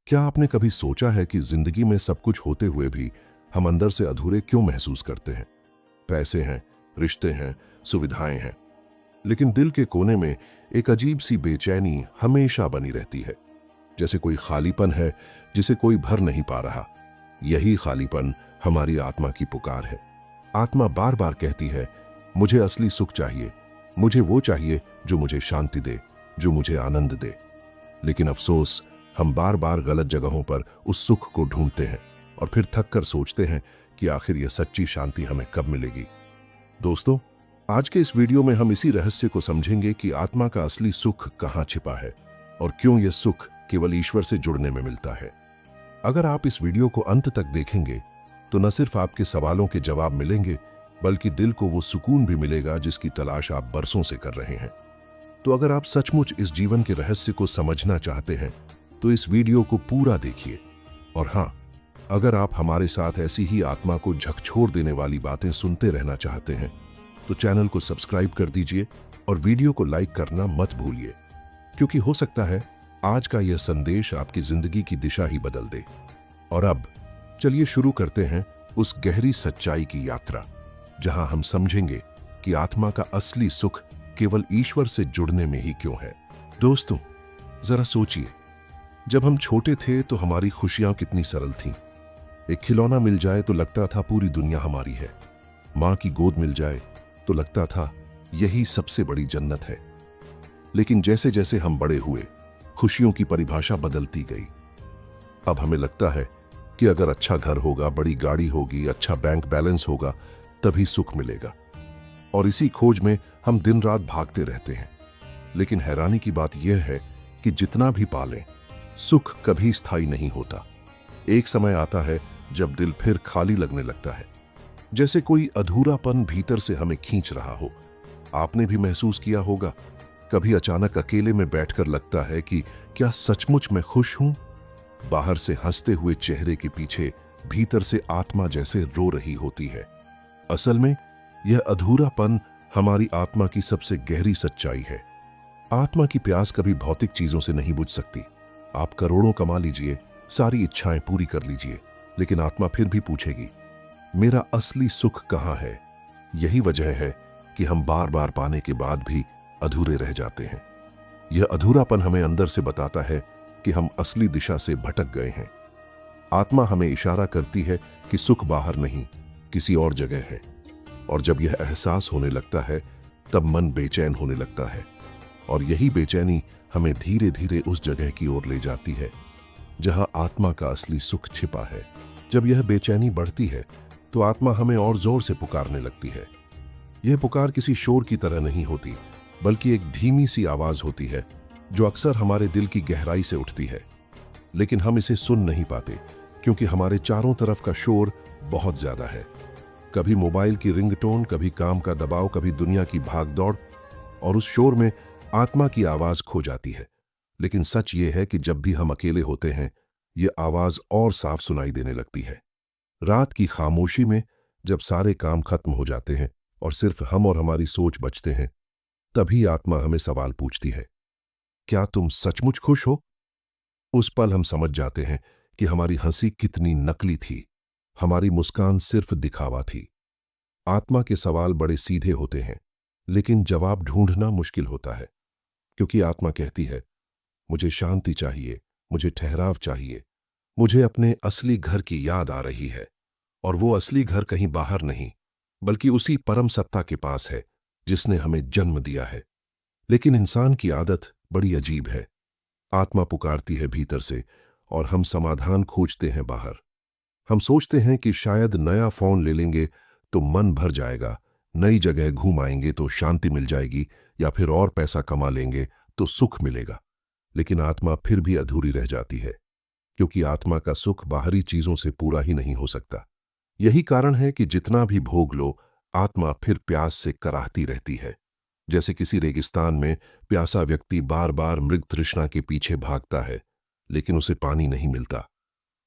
क्या आपने कभी सोचा है कि जिंदगी में सब कुछ होते हुए भी हम अंदर से अधूरे क्यों महसूस करते हैं? पैसे हैं, रिश्ते हैं, सुविधाएं हैं, लेकिन दिल के कोने में एक अजीब सी बेचैनी हमेशा बनी रहती है। जैसे कोई खालीपन है जिसे कोई भर नहीं पा रहा। यही खालीपन हमारी आत्मा की पुकार है। आत्मा बार बार कहती है, मुझे असली सुख चाहिए, मुझे वो चाहिए जो मुझे शांति दे, जो मुझे आनंद दे। लेकिन अफसोस, हम बार बार गलत जगहों पर उस सुख को ढूंढते हैं और फिर थक कर सोचते हैं कि आखिर यह सच्ची शांति हमें कब मिलेगी। दोस्तों, आज के इस वीडियो में हम इसी रहस्य को समझेंगे कि आत्मा का असली सुख कहाँ छिपा है और क्यों यह सुख केवल ईश्वर से जुड़ने में मिलता है। अगर आप इस वीडियो को अंत तक देखेंगे तो न सिर्फ आपके सवालों के जवाब मिलेंगे, बल्कि दिल को वो सुकून भी मिलेगा जिसकी तलाश आप बरसों से कर रहे हैं। तो अगर आप सचमुच इस जीवन के रहस्य को समझना चाहते हैं तो इस वीडियो को पूरा देखिए। और हाँ, अगर आप हमारे साथ ऐसी ही आत्मा को झकझोर देने वाली बातें सुनते रहना चाहते हैं तो चैनल को सब्सक्राइब कर दीजिए और वीडियो को लाइक करना मत भूलिए, क्योंकि हो सकता है आज का यह संदेश आपकी जिंदगी की दिशा ही बदल दे। और अब चलिए शुरू करते हैं उस गहरी सच्चाई की यात्रा, जहां हम समझेंगे कि आत्मा का असली सुख केवल ईश्वर से जुड़ने में ही क्यों है। दोस्तों, जरा सोचिए, जब हम छोटे थे तो हमारी खुशियां कितनी सरल थीं। एक खिलौना मिल जाए तो लगता था पूरी दुनिया हमारी है। मां की गोद मिल जाए तो लगता था यही सबसे बड़ी जन्नत है। लेकिन जैसे जैसे हम बड़े हुए, खुशियों की परिभाषा बदलती गई। अब हमें लगता है कि अगर अच्छा घर होगा, बड़ी गाड़ी होगी, अच्छा बैंक बैलेंस होगा, तभी सुख मिलेगा। और इसी खोज में हम दिन रात भागते रहते हैं। लेकिन हैरानी की बात यह है कि जितना भी पालें, सुख कभी स्थायी नहीं होता। एक समय आता है जब दिल फिर खाली लगने लगता है, जैसे कोई अधूरापन भीतर से हमें खींच रहा हो। आपने भी महसूस किया होगा, कभी अचानक अकेले में बैठकर लगता है कि क्या सचमुच मैं खुश हूं? बाहर से हंसते हुए चेहरे के पीछे भीतर से आत्मा जैसे रो रही होती है। असल में यह अधूरापन हमारी आत्मा की सबसे गहरी सच्चाई है। आत्मा की प्यास कभी भौतिक चीजों से नहीं बुझ सकती। आप करोड़ों कमा लीजिए, सारी इच्छाएं पूरी कर लीजिए, लेकिन आत्मा फिर भी पूछेगी, मेरा असली सुख कहाँ है? यही वजह है कि हम बार बार पाने के बाद भी अधूरे रह जाते हैं। यह अधूरापन हमें अंदर से बताता है कि हम असली दिशा से भटक गए हैं। आत्मा हमें इशारा करती है कि सुख बाहर नहीं, किसी और जगह है। और जब यह एहसास होने लगता है, तब मन बेचैन होने लगता है। और यही बेचैनी हमें धीरे धीरे उस जगह की ओर ले जाती है जहां आत्मा का असली सुख छिपा है। जब यह बेचैनी बढ़ती है तो आत्मा हमें और जोर से पुकारने लगती है। यह पुकार किसी शोर की तरह नहीं होती, बल्कि एक धीमी सी आवाज होती है जो अक्सर हमारे दिल की गहराई से उठती है। लेकिन हम इसे सुन नहीं पाते, क्योंकि हमारे चारों तरफ का शोर बहुत ज्यादा है। कभी मोबाइल की रिंगटोन, कभी काम का दबाव, कभी दुनिया की भागदौड़, और उस शोर में आत्मा की आवाज खो जाती है। लेकिन सच ये है कि जब भी हम अकेले होते हैं, ये आवाज और साफ सुनाई देने लगती है। रात की खामोशी में, जब सारे काम खत्म हो जाते हैं और सिर्फ हम और हमारी सोच बचते हैं, तभी आत्मा हमें सवाल पूछती है, क्या तुम सचमुच खुश हो? उस पल हम समझ जाते हैं कि हमारी हंसी कितनी नकली थी, हमारी मुस्कान सिर्फ दिखावा थी। आत्मा के सवाल बड़े सीधे होते हैं, लेकिन जवाब ढूंढना मुश्किल होता है, क्योंकि आत्मा कहती है, मुझे शांति चाहिए, मुझे ठहराव चाहिए, मुझे अपने असली घर की याद आ रही है। और वो असली घर कहीं बाहर नहीं, बल्कि उसी परम सत्ता के पास है जिसने हमें जन्म दिया है। लेकिन इंसान की आदत बड़ी अजीब है। आत्मा पुकारती है भीतर से और हम समाधान खोजते हैं बाहर। हम सोचते हैं कि शायद नया फोन ले लेंगे तो मन भर जाएगा, नई जगह घूम आएंगे तो शांति मिल जाएगी, या फिर और पैसा कमा लेंगे तो सुख मिलेगा। लेकिन आत्मा फिर भी अधूरी रह जाती है, क्योंकि आत्मा का सुख बाहरी चीजों से पूरा ही नहीं हो सकता। यही कारण है कि जितना भी भोग लो, आत्मा फिर प्यास से कराहती रहती है। जैसे किसी रेगिस्तान में प्यासा व्यक्ति बार बार मृग तृष्णा के पीछे भागता है, लेकिन उसे पानी नहीं मिलता।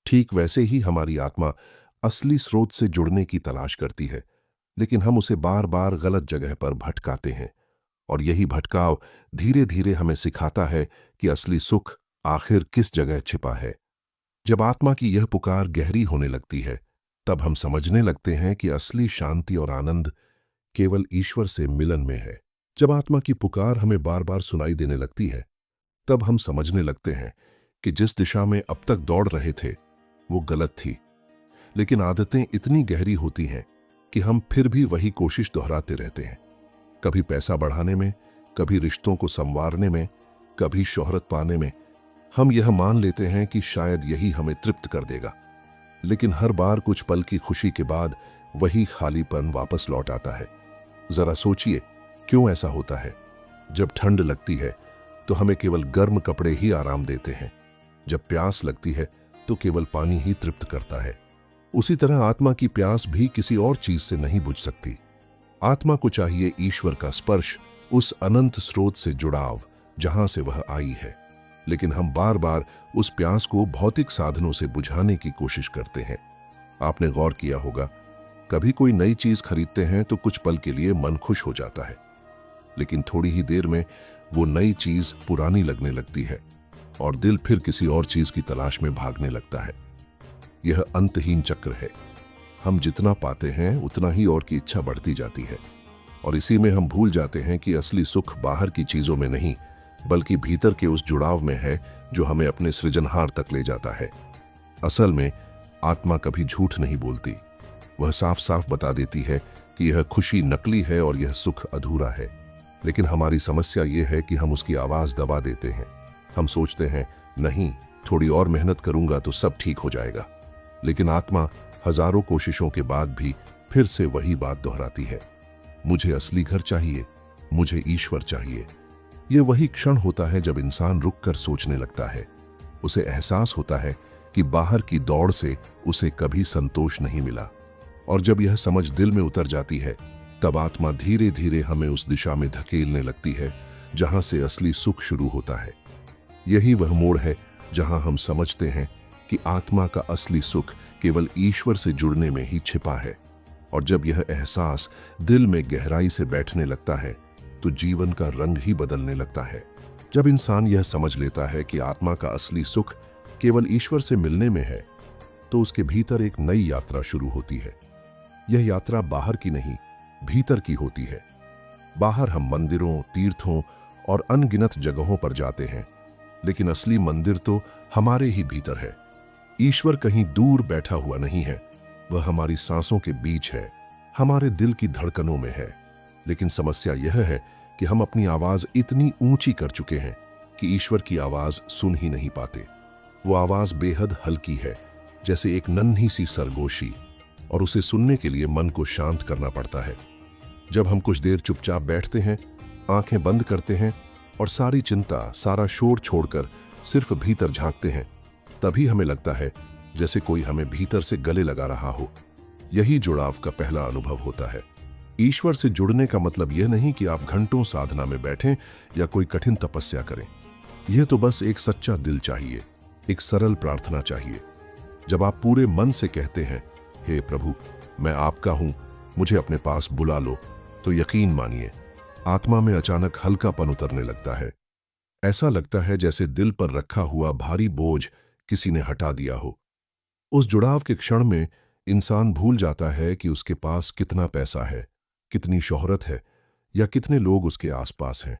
ठीक वैसे ही हमारी आत्मा असली स्रोत से जुड़ने की तलाश करती है, लेकिन हम उसे बार बार गलत जगह पर भटकाते हैं। और यही भटकाव धीरे धीरे हमें सिखाता है कि असली सुख आखिर किस जगह छिपा है। जब आत्मा की यह पुकार गहरी होने लगती है, तब हम समझने लगते हैं कि असली शांति और आनंद केवल ईश्वर से मिलन में है। जब आत्मा की पुकार हमें बार बार सुनाई देने लगती है, तब हम समझने लगते हैं कि जिस दिशा में अब तक दौड़ रहे थे वो गलत थी। लेकिन आदतें इतनी गहरी होती हैं कि हम फिर भी वही कोशिश दोहराते रहते हैं, कभी पैसा बढ़ाने में, कभी रिश्तों को संवारने में, कभी शोहरत पाने में। हम यह मान लेते हैं कि शायद यही हमें तृप्त कर देगा, लेकिन हर बार कुछ पल की खुशी के बाद वही खालीपन वापस लौट आता है। जरा सोचिए, क्यों ऐसा होता है? जब ठंड लगती है तो हमें केवल गर्म कपड़े ही आराम देते हैं, जब प्यास लगती है तो केवल पानी ही तृप्त करता है। उसी तरह आत्मा की प्यास भी किसी और चीज से नहीं बुझ सकती। आत्मा को चाहिए ईश्वर का स्पर्श, उस अनंत स्रोत से जुड़ाव जहां से वह आई है। लेकिन हम बार बार उस प्यास को भौतिक साधनों से बुझाने की कोशिश करते हैं। आपने गौर किया होगा, कभी कोई नई चीज खरीदते हैं तो कुछ पल के लिए मन खुश हो जाता है, लेकिन थोड़ी ही देर में वो नई चीज पुरानी लगने लगती है और दिल फिर किसी और चीज की तलाश में भागने लगता है। यह अंतहीन चक्र है। हम जितना पाते हैं उतना ही और की इच्छा बढ़ती जाती है, और इसी में हम भूल जाते हैं कि असली सुख बाहर की चीजों में नहीं, बल्कि भीतर के उस जुड़ाव में है जो हमें अपने सृजनहार तक ले जाता है। असल में आत्मा कभी झूठ नहीं बोलती। वह साफ साफ बता देती है कि यह खुशी नकली है और यह सुख अधूरा है। लेकिन हमारी समस्या यह है कि हम उसकी आवाज दबा देते हैं। हम सोचते हैं, नहीं, थोड़ी और मेहनत करूंगा तो सब ठीक हो जाएगा। लेकिन आत्मा हजारों कोशिशों के बाद भी फिर से वही बात दोहराती है, मुझे असली घर चाहिए, मुझे ईश्वर चाहिए। यह वही क्षण होता है जब इंसान रुककर सोचने लगता है। उसे एहसास होता है कि बाहर की दौड़ से उसे कभी संतोष नहीं मिला, और जब यह समझ दिल में उतर जाती है, तब आत्मा धीरे धीरे हमें उस दिशा में धकेलने लगती है जहां से असली सुख शुरू होता है। यही वह मोड़ है जहां हम समझते हैं कि आत्मा का असली सुख केवल ईश्वर से जुड़ने में ही छिपा है। और जब यह एहसास दिल में गहराई से बैठने लगता है तो जीवन का रंग ही बदलने लगता है। जब इंसान यह समझ लेता है कि आत्मा का असली सुख केवल ईश्वर से मिलने में है, तो उसके भीतर एक नई यात्रा शुरू होती है। यह यात्रा बाहर की नहीं, भीतर की होती है। बाहर हम मंदिरों, तीर्थों और अनगिनत जगहों पर जाते हैं, लेकिन असली मंदिर तो हमारे ही भीतर है। ईश्वर कहीं दूर बैठा हुआ नहीं है, वह हमारी सांसों के बीच है, हमारे दिल की धड़कनों में है। लेकिन समस्या यह है कि हम अपनी आवाज इतनी ऊंची कर चुके हैं कि ईश्वर की आवाज सुन ही नहीं पाते। वो आवाज बेहद हल्की है, जैसे एक नन्ही सी सरगोशी, और उसे सुनने के लिए मन को शांत करना पड़ता है। जब हम कुछ देर चुपचाप बैठते हैं, आंखें बंद करते हैं और सारी चिंता, सारा शोर छोड़कर सिर्फ भीतर झांकते हैं, तभी हमें लगता है जैसे कोई हमें भीतर से गले लगा रहा हो। यही जुड़ाव का पहला अनुभव होता है। ईश्वर से जुड़ने का मतलब यह नहीं कि आप घंटों साधना में बैठें या कोई कठिन तपस्या करें। यह तो बस एक सच्चा दिल चाहिए, एक सरल प्रार्थना चाहिए। जब आप पूरे मन से कहते हैं, हे प्रभु, मैं आपका हूं, मुझे अपने पास बुला लो, तो यकीन मानिए आत्मा में अचानक हल्कापन उतरने लगता है। ऐसा लगता है जैसे दिल पर रखा हुआ भारी बोझ किसी ने हटा दिया हो। उस जुड़ाव के क्षण में इंसान भूल जाता है कि उसके पास कितना पैसा है, कितनी शोहरत है या कितने लोग उसके आसपास हैं।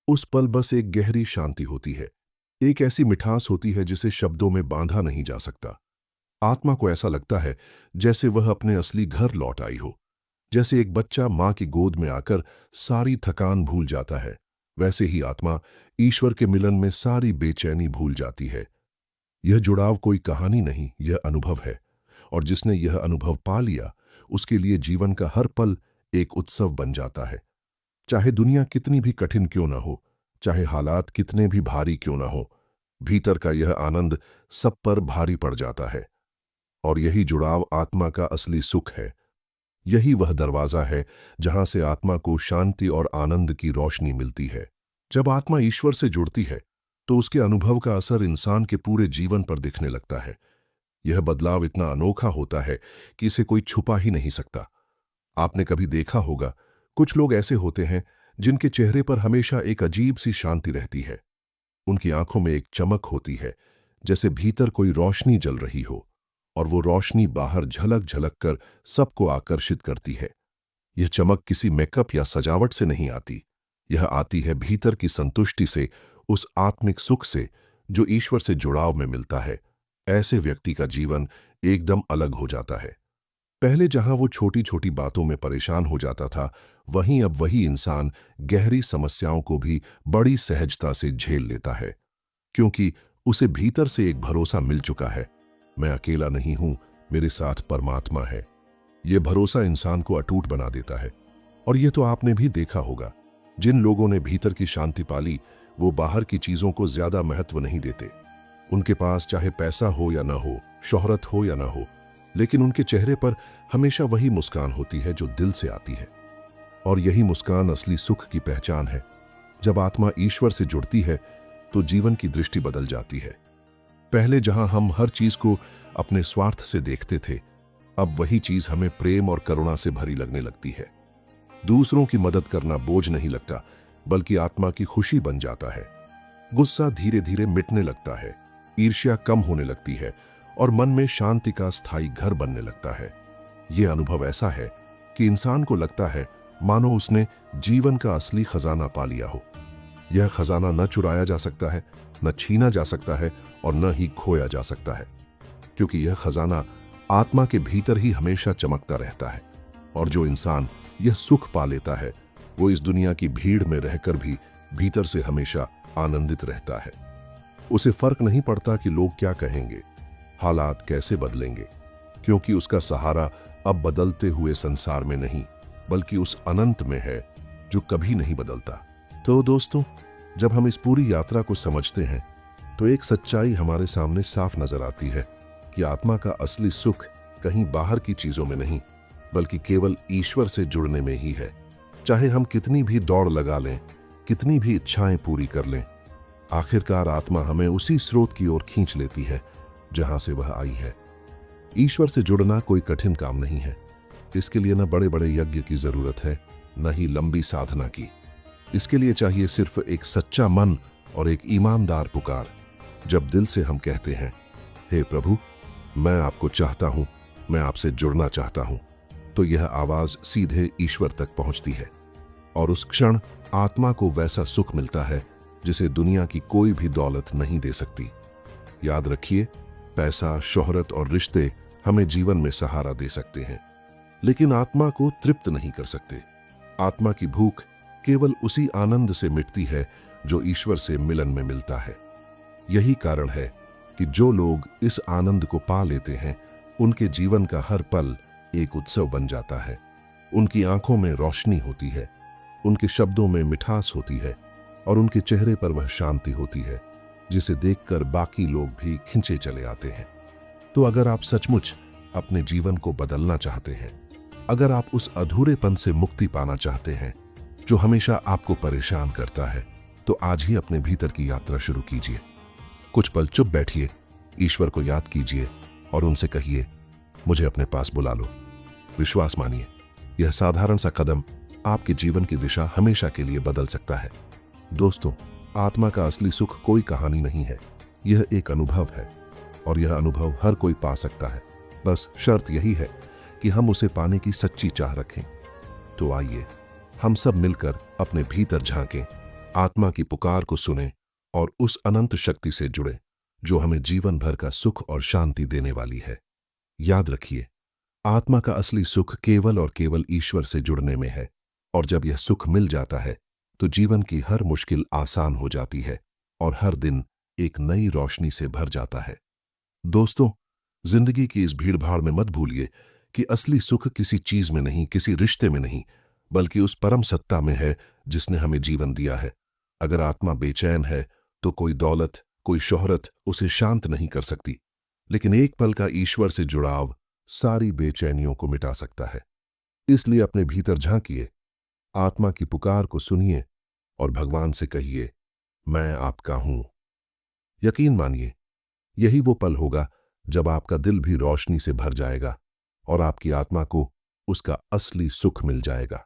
उस पल बस एक गहरी शांति होती है, एक ऐसी मिठास होती है जिसे शब्दों में बांधा नहीं जा सकता। आत्मा को ऐसा लगता है जैसे वह अपने असली घर लौट आई हो। जैसे एक बच्चा मां की गोद में आकर सारी थकान भूल जाता है, वैसे ही आत्मा ईश्वर के मिलन में सारी बेचैनी भूल जाती है। यह जुड़ाव कोई कहानी नहीं, यह अनुभव है, और जिसने यह अनुभव पा लिया, उसके लिए जीवन का हर पल एक उत्सव बन जाता है। चाहे दुनिया कितनी भी कठिन क्यों ना हो, चाहे हालात कितने भी भारी क्यों ना हो, भीतर का यह आनंद सब पर भारी पड़ जाता है। और यही जुड़ाव आत्मा का असली सुख है। यही वह दरवाजा है जहां से आत्मा को शांति और आनंद की रोशनी मिलती है। जब आत्मा ईश्वर से जुड़ती है तो उसके अनुभव का असर इंसान के पूरे जीवन पर दिखने लगता है। यह बदलाव इतना अनोखा होता है कि इसे कोई छुपा ही नहीं सकता। आपने कभी देखा होगा, कुछ लोग ऐसे होते हैं जिनके चेहरे पर हमेशा एक अजीब सी शांति रहती है। उनकी आंखों में एक चमक होती है, जैसे भीतर कोई रोशनी जल रही हो और वो रोशनी बाहर झलक झलक कर सबको आकर्षित करती है। यह चमक किसी मेकअप या सजावट से नहीं आती, यह आती है भीतर की संतुष्टि से, उस आत्मिक सुख से जो ईश्वर से जुड़ाव में मिलता है। ऐसे व्यक्ति का जीवन एकदम अलग हो जाता है। पहले जहां वो छोटी छोटी बातों में परेशान हो जाता था, वहीं अब वही इंसान गहरी समस्याओं को भी बड़ी सहजता से झेल लेता है, क्योंकि उसे भीतर से एक भरोसा मिल चुका है। मैं अकेला नहीं हूं, मेरे साथ परमात्मा है। यह भरोसा इंसान को अटूट बना देता है। और यह तो आपने भी देखा होगा, जिन लोगों ने भीतर की शांति पाली, वो बाहर की चीजों को ज्यादा महत्व नहीं देते। उनके पास चाहे पैसा हो या ना हो, शोहरत हो या ना हो, लेकिन उनके चेहरे पर हमेशा वही मुस्कान होती है जो दिल से आती है। और यही मुस्कान असली सुख की पहचान है। जब आत्मा ईश्वर से जुड़ती है तो जीवन की दृष्टि बदल जाती है। पहले जहां हम हर चीज को अपने स्वार्थ से देखते थे, अब वही चीज हमें प्रेम और करुणा से भरी लगने लगती है। दूसरों की मदद करना बोझ नहीं लगता, बल्कि आत्मा की खुशी बन जाता है। गुस्सा धीरे धीरे मिटने लगता है, ईर्ष्या कम होने लगती है और मन में शांति का स्थायी घर बनने लगता है। यह अनुभव ऐसा है कि इंसान को लगता है मानो उसने जीवन का असली खजाना पा लिया हो। यह खजाना न चुराया जा सकता है, न छीना जा सकता है और न ही खोया जा सकता है, क्योंकि यह खजाना आत्मा के भीतर ही हमेशा चमकता रहता है। और जो इंसान यह सुख पा लेता है, वो इस दुनिया की भीड़ में रहकर भी भीतर से हमेशा आनंदित रहता है। उसे फर्क नहीं पड़ता कि लोग क्या कहेंगे, हालात कैसे बदलेंगे, क्योंकि उसका सहारा अब बदलते हुए संसार में नहीं, बल्कि उस अनंत में है जो कभी नहीं बदलता। तो दोस्तों, जब हम इस पूरी यात्रा को समझते हैं तो एक सच्चाई हमारे सामने साफ नजर आती है कि आत्मा का असली सुख कहीं बाहर की चीजों में नहीं, बल्कि केवल ईश्वर से जुड़ने में ही है। चाहे हम कितनी भी दौड़ लगा लें, कितनी भी इच्छाएं पूरी कर लें, आखिरकार आत्मा हमें उसी स्रोत की ओर खींच लेती है जहां से वह आई है। ईश्वर से जुड़ना कोई कठिन काम नहीं है। इसके लिए न बड़े बड़े यज्ञ की जरूरत है, न ही लंबी साधना की। इसके लिए चाहिए सिर्फ एक सच्चा मन और एक ईमानदार पुकार। जब दिल से हम कहते हैं, हे प्रभु, मैं आपको चाहता हूं, मैं आपसे जुड़ना चाहता हूं, तो यह आवाज सीधे ईश्वर तक पहुंचती है। और उस क्षण आत्मा को वैसा सुख मिलता है जिसे दुनिया की कोई भी दौलत नहीं दे सकती। याद रखिए, पैसा, शोहरत और रिश्ते हमें जीवन में सहारा दे सकते हैं, लेकिन आत्मा को तृप्त नहीं कर सकते। आत्मा की भूख केवल उसी आनंद से मिटती है जो ईश्वर से मिलन में मिलता है। यही कारण है कि जो लोग इस आनंद को पा लेते हैं, उनके जीवन का हर पल एक उत्सव बन जाता है। उनकी आंखों में रोशनी होती है, उनके शब्दों में मिठास होती है और उनके चेहरे पर वह शांति होती है जिसे देखकर बाकी लोग भी खिंचे चले आते हैं। तो अगर आप सचमुच अपने जीवन को बदलना चाहते हैं, अगर आप उस अधूरेपन से मुक्ति पाना चाहते हैं जो हमेशा आपको परेशान करता है, तो आज ही अपने भीतर की यात्रा शुरू कीजिए। कुछ पल चुप बैठिए, ईश्वर को याद कीजिए और उनसे कहिए, मुझे अपने पास बुला लो। विश्वास मानिए, यह साधारण सा कदम आपके जीवन की दिशा हमेशा के लिए बदल सकता है। दोस्तों, आत्मा का असली सुख कोई कहानी नहीं है, यह एक अनुभव है और यह अनुभव हर कोई पा सकता है। बस शर्त यही है कि हम उसे पाने की सच्ची चाह रखें। तो आइए हम सब मिलकर अपने भीतर झांकें, आत्मा की पुकार को सुनें और उस अनंत शक्ति से जुड़ें जो हमें जीवन भर का सुख और शांति देने वाली है। याद रखिए, आत्मा का असली सुख केवल और केवल ईश्वर से जुड़ने में है, और जब यह सुख मिल जाता है तो जीवन की हर मुश्किल आसान हो जाती है और हर दिन एक नई रोशनी से भर जाता है। दोस्तों, जिंदगी की इस भीड़भाड़ में मत भूलिए कि असली सुख किसी चीज में नहीं, किसी रिश्ते में नहीं, बल्कि उस परम सत्ता में है जिसने हमें जीवन दिया है। अगर आत्मा बेचैन है तो कोई दौलत, कोई शोहरत उसे शांत नहीं कर सकती, लेकिन एक पल का ईश्वर से जुड़ाव सारी बेचैनियों को मिटा सकता है। इसलिए अपने भीतर झांकिए, आत्मा की पुकार को सुनिए और भगवान से कहिए, मैं आपका हूं। यकीन मानिए, यही वो पल होगा जब आपका दिल भी रोशनी से भर जाएगा और आपकी आत्मा को उसका असली सुख मिल जाएगा।